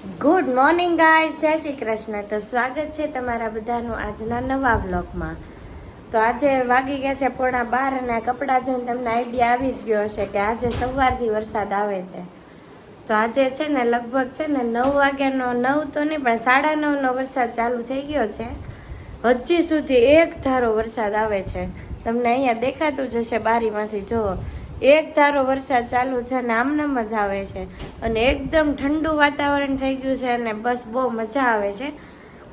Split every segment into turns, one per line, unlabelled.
Good morning guys, જય શ્રી કૃષ્ણ. તો સ્વાગત છે તમારા બધાનું આજના નવા વ્લોગમાં. તો આજે વાગી ગયા છે 12:15 અને કપડાં જોઈને તમને આઈડિયા આવી જ ગયો હશે કે આજે સવારથી વરસાદ આવે છે. તો આજે છે ને લગભગ છે ને 9 વાગ્યાનો 9 તો નહીં પણ 9:30નો વરસાદ ચાલુ થઈ ગયો છે. હજી સુધી એક ધારો વરસાદ આવે છે. તમને અહીંયા દેખાતું જ હશે બારીમાંથી, જુઓ એક ધારો વરસાદ ચાલુ છે અને આમનામ જ આવે છે અને એકદમ ઠંડુ વાતાવરણ થઈ ગયું છે અને બસ બહુ મજા આવે છે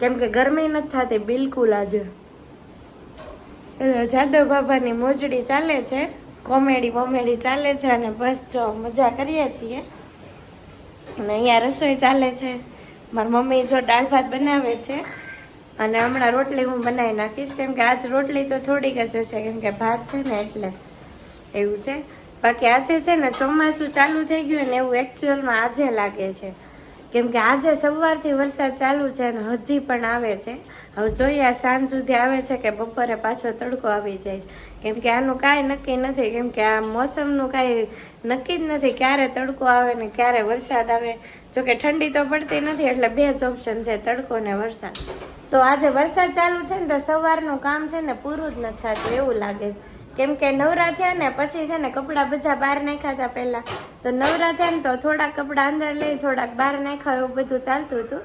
કેમ કે ગરમી નથી થતી બિલકુલ. આજે જાદવ બાબાની મોજડી ચાલે છે, કોમેડી ચાલે છે અને બસ જો મજા કરીએ છીએ. અને અહીંયા રસોઈ ચાલે છે, મારી મમ્મી જો દાળ ભાત બનાવે છે અને હમણાં રોટલી હું બનાવી નાખીશ કેમ કે આજ રોટલી તો થોડીક જ હશે કેમ કે ભાત છે ને એટલે એવું છે. બાકી આજે છે ને ચોમાસું ચાલુ થઈ ગયું ને એવું એકચ્યુઅલમાં આજે લાગે છે કેમ કે આજે સવારથી વરસાદ ચાલુ છે અને હજી પણ આવે છે. હવે જોઈએ સાંજ સુધી આવે છે કે બપોરે પાછો તડકો આવી જાય કેમ કે આનું કાંઈ નક્કી નથી કેમ કે આ મોસમનું કાંઈ નક્કી જ નથી ક્યારે તડકો આવે ને ક્યારે વરસાદ આવે. જોકે ઠંડી તો પડતી નથી એટલે બે જ ઓપ્શન છે, તડકો ને વરસાદ. તો આજે વરસાદ ચાલુ છે ને તો સવારનું કામ છે ને પૂરું જ નથી થતું એવું લાગે છે કેમ કે નવરા થયા ને પછી છે ને કપડાં બધા બહાર નાખ્યા હતા પહેલા. તો નવરા થયા ને તો થોડાક કપડાં અંદર લઈ થોડાક બહાર નાખ્યા એવું બધું ચાલતું હતું.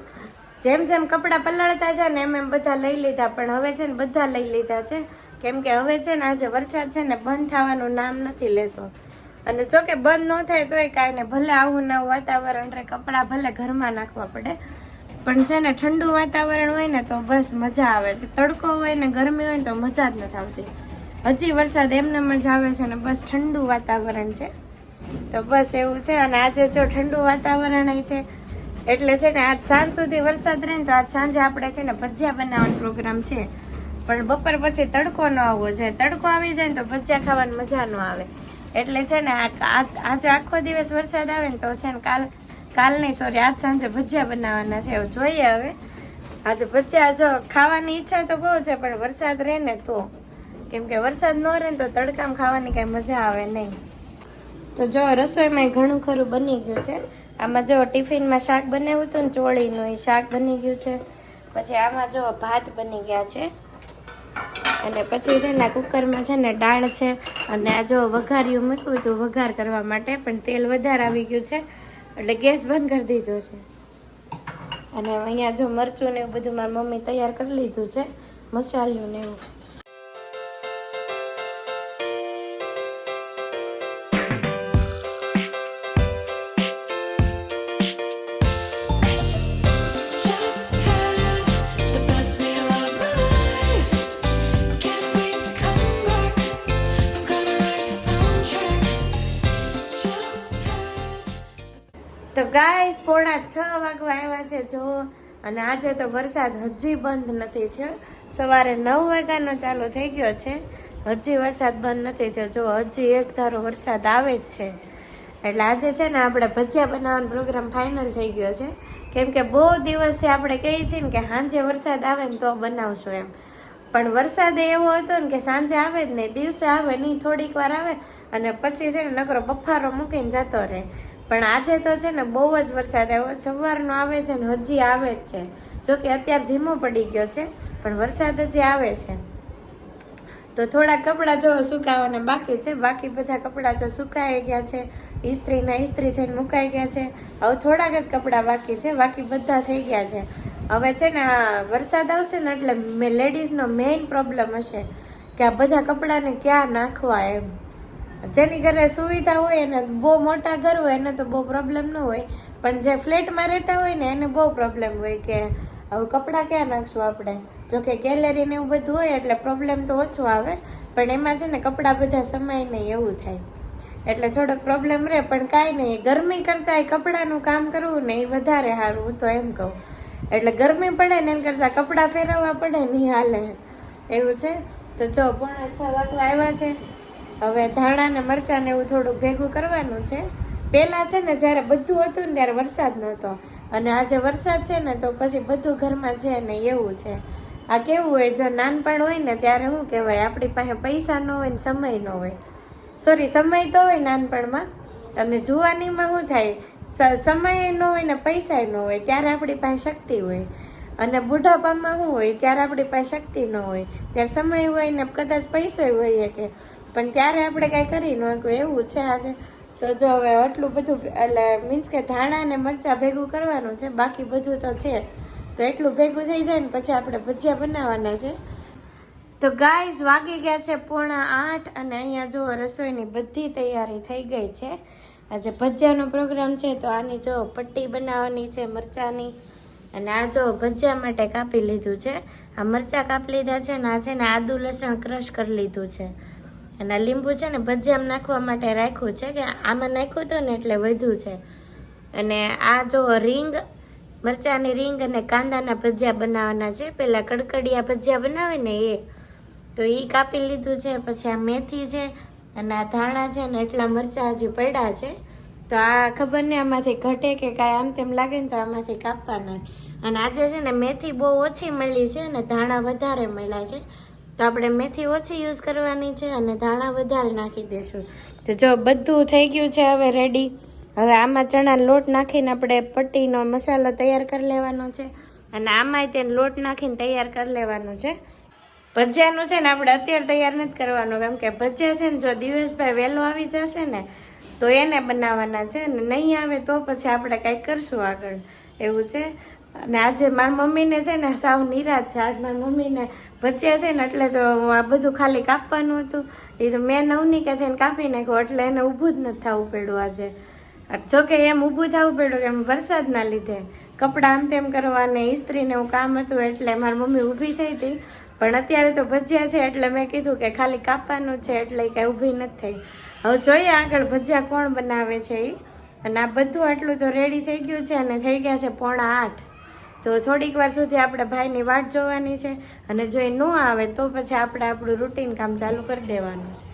જેમ જેમ કપડાં પલળતા છે ને એમ બધા લઈ લીધા પણ હવે છે ને બધા લઈ લીધા છે કેમ કે હવે છે ને આજે વરસાદ છે ને બંધ થવાનું નામ નથી લેતો. અને જો કે બંધ ન થાય તોય કાંઈ ને ભલે આવું નવું વાતાવરણ રહે, કપડાં ભલે ઘરમાં નાખવા પડે પણ છે ને ઠંડુ વાતાવરણ હોય ને તો બસ મજા આવે. તડકો હોય ને ગરમી હોય ને તો મજા જ નથી આવતી. હજી વરસાદ એમને જ આવે છે ને બસ ઠંડુ વાતાવરણ છે તો બસ એવું છે. અને આજે જો ઠંડુ વાતાવરણ છે એટલે છે ને આજ સાંજ સુધી વરસાદ રહે ને તો આજ સાંજે આપણે છે ને ભજીયા બનાવવાનો પ્રોગ્રામ છે પણ બપોર પછી તડકો ન આવવો જોઈએ. તડકો આવી જાય ને તો ભજીયા ખાવાની મજા ન આવે એટલે છે ને આજે આખો દિવસ વરસાદ આવે ને તો છે ને કાલ નહીં સોરી આજ સાંજે ભજીયા બનાવવાના છે. એવું જોઈએ હવે આજે ભજીયા જો ખાવાની ઈચ્છા તો બહુ છે પણ વરસાદ રહે ને તો કેમ કે વરસાદ ન રહે ને તો તડકામાં ખાવાની કાંઈ મજા આવે નહીં. તો જો રસોઈમાં ઘણું ખરું બની ગયું છે. આમાં જો ટિફિનમાં શાક બનાવ્યું હતું ને ચોળીનું એ શાક બની ગયું છે. પછી આમાં જો ભાત બની ગયા છે અને પછી છે ને કુકરમાં છે ને દાળ છે અને આ જો વઘાર્યું મૂક્યું હતું વઘાર કરવા માટે પણ તેલ વધારે આવી ગયું છે એટલે ગેસ બંધ કરી દીધો છે. અને અહીંયા જો મરચું ને એવું બધું મારી મમ્મી તૈયાર કરી લીધું છે, મસાલું ને એવું. તો ગાઈસ 5:45 વાગવા આવ્યા છે જો અને આજે તો વરસાદ હજી બંધ નથી થયો. સવારે 9 વાગ્યાનો ચાલુ થઈ ગયો છે, હજી વરસાદ બંધ નથી થયો. જો હજી એક ધારો વરસાદ આવે જ છે એટલે આજે છે ને આપણે ભજીયા બનાવવાનો પ્રોગ્રામ ફાઇનલ થઈ ગયો છે કેમ કે બહુ દિવસથી આપણે કહીએ છીએ ને કે સાંજે વરસાદ આવે ને તો બનાવશું એમ પણ વરસાદ એવો હતો ને કે સાંજે આવે જ નહીં, દિવસે આવે નહીં, થોડીક વાર આવે અને પછી છે ને નકરો બફારો મૂકીને જતો રહે. પણ આજે તો છે ને બહુ જ વરસાદ આવ્યો, સવારનો આવે છે ને હજી આવે જ છે. જો કે અત્યારે ધીમો પડી ગયો છે પણ વરસાદ હજી આવે છે. તો થોડા કપડાં જો સુકાવાના બાકી છે, બાકી બધા કપડાં તો સુકાઈ ગયા છે, ઇસ્ત્રી થઈને મુકાઈ ગયા છે. હવે થોડાક જ કપડાં બાકી છે, બાકી બધા થઈ ગયા છે. હવે છે ને આ વરસાદ આવશે ને એટલે લેડીઝનો મેઇન પ્રોબ્લેમ હશે કે આ બધા કપડાને ક્યાં નાખવા એમ. જેની ઘરે સુવિધા હોય એને બહુ મોટા ઘર હોય એને તો બહુ પ્રોબ્લેમ ન હોય પણ જે ફ્લેટમાં રહેતા હોય ને એને બહુ પ્રોબ્લેમ હોય કે હવે કપડાં ક્યાં નાખશું આપણે. જોકે ગેલેરી ને એવું બધું હોય એટલે પ્રોબ્લેમ તો ઓછો આવે પણ એમાં છે ને કપડાં બધા સમાય નહીં એવું થાય એટલે થોડોક પ્રોબ્લેમ રહે. પણ કાંઈ નહીં, ગરમી કરતાં એ કપડાનું કામ કરવું ને એ વધારે સારું હું તો એમ કહું. એટલે ગરમી પડે ને એમ કરતાં કપડાં ફેરવવા પડે નહીં હાલે એવું છે. તો જો 5:45 વાગવા આવ્યા છે. હવે ધાણા ને મરચાં ને એવું થોડું ભેગું કરવાનું છે. પહેલાં છે ને જ્યારે બધું હતું ને ત્યારે વરસાદ નહોતો અને આજે વરસાદ છે ને તો પછી બધું ઘરમાં છે ને એવું છે. આ કેવું હોય જો નાનપણ હોય ને ત્યારે શું કહેવાય આપણી પાસે પૈસા ન હોય ને સમય ન હોય, સોરી સમય તો હોય નાનપણમાં અને જુવાનીમાં શું થાય સમય ન હોય ને પૈસા ન હોય ત્યારે આપણી પાસે શક્તિ હોય, અને બુઢાપામાં શું હોય ત્યારે આપણી પાસે શક્તિ ન હોય. ત્યારે સમય હોય ને કદાચ પૈસા હોય કે, પણ ત્યારે આપણે કાંઈ કરી ન હોય. એવું છે આજે. તો જો હવે આટલું બધું એટલે મીન્સ કે ધાણા ને મરચાં ભેગું કરવાનું છે, બાકી બધું તો છે. તો એટલું ભેગું થઈ જાય ને પછી આપણે ભજીયા બનાવવાના છે. તો ગાઈઝ વાગી ગયા છે 7:45 અને અહીંયા જો રસોઈની બધી તૈયારી થઈ ગઈ છે. આજે ભજીયાનો પ્રોગ્રામ છે તો આની જો પટ્ટી બનાવવાની છે મરચાંની, અને આ જો ભજીયા માટે કાપી લીધું છે. આ મરચાં કાપી લીધા છે ને આ છે ને આદુ લસણ ક્રશ કરી લીધું છે, અને આ લીંબુ છે ને ભજીયામાં નાખવા માટે રાખ્યું છે, કે આમાં નાખ્યું હતું ને એટલે વધ્યું છે. અને આ જો રીંગ, મરચાંની રીંગ અને કાંદાના ભજીયા બનાવવાના છે. પહેલાં કડકડિયા ભજીયા બનાવે ને એ, તો એ કાપી લીધું છે. પછી આ મેથી છે અને આ ધાણા છે ને એટલા મરચાં હજી પડ્યા છે. તો આ ખબર નહીં આમાંથી ઘટે કે કાંઈ આમ તેમ લાગે ને તો આમાંથી કાપવાના. અને આજે છે ને મેથી બહુ ઓછી મળી છે અને ધાણા વધારે મળ્યા છે, તો આપણે મેથી ઓછી યુઝ કરવાની છે અને ધાણા વધારે નાખી દઈશું. તો જો બધું થઈ ગયું છે હવે રેડી. હવે આમાં ચણા લોટ નાખીને આપણે પટ્ટીનો મસાલો તૈયાર કરી લેવાનો છે, અને આમાંય તેને લોટ નાખીને તૈયાર કરી લેવાનો છે. ભજીયાનું છે ને આપણે અત્યારે તૈયાર નથી કરવાનું, કેમ કે ભજીયા છે ને જો દિવસભાઈ વહેલો આવી જશે ને તો એને બનાવવાના છે, ને નહીં આવે તો પછી આપણે કાંઈક કરશું આગળ, એવું છે. અને આજે મારી મમ્મીને છે ને સાવ નિરાશ છે. આજ મારી મમ્મીને ભજીયા છે ને એટલે તો આ બધું ખાલી કાપવાનું હતું, એ તો મેં નવનીકે થઈને કાપી નાખ્યું, એટલે એને ઊભું જ નથી થવું પડ્યું આજે. જોકે એમ ઊભું થવું પડ્યું કે એમ વરસાદના લીધે કપડાં આમ તેમ કરવાને ઇસ્ત્રીને એવું કામ હતું એટલે મારી મમ્મી ઊભી થઈ હતી. પણ અત્યારે તો ભજીયા છે એટલે મેં કીધું કે ખાલી કાપવાનું છે એટલે કાંઈ ઊભી નથી થઈ. હવે જોઈએ આગળ ભજીયા કોણ બનાવે છે એ. અને આ બધું આટલું તો રેડી થઈ ગયું છે અને થઈ ગયા છે 7:45. તો થોડીક વાર સુધી આપણે ભાઈની વાટ જોવાની છે, અને જો એ ન આવે તો પછી આપણે આપણું રૂટીન કામ ચાલુ કરી દેવાનું છે.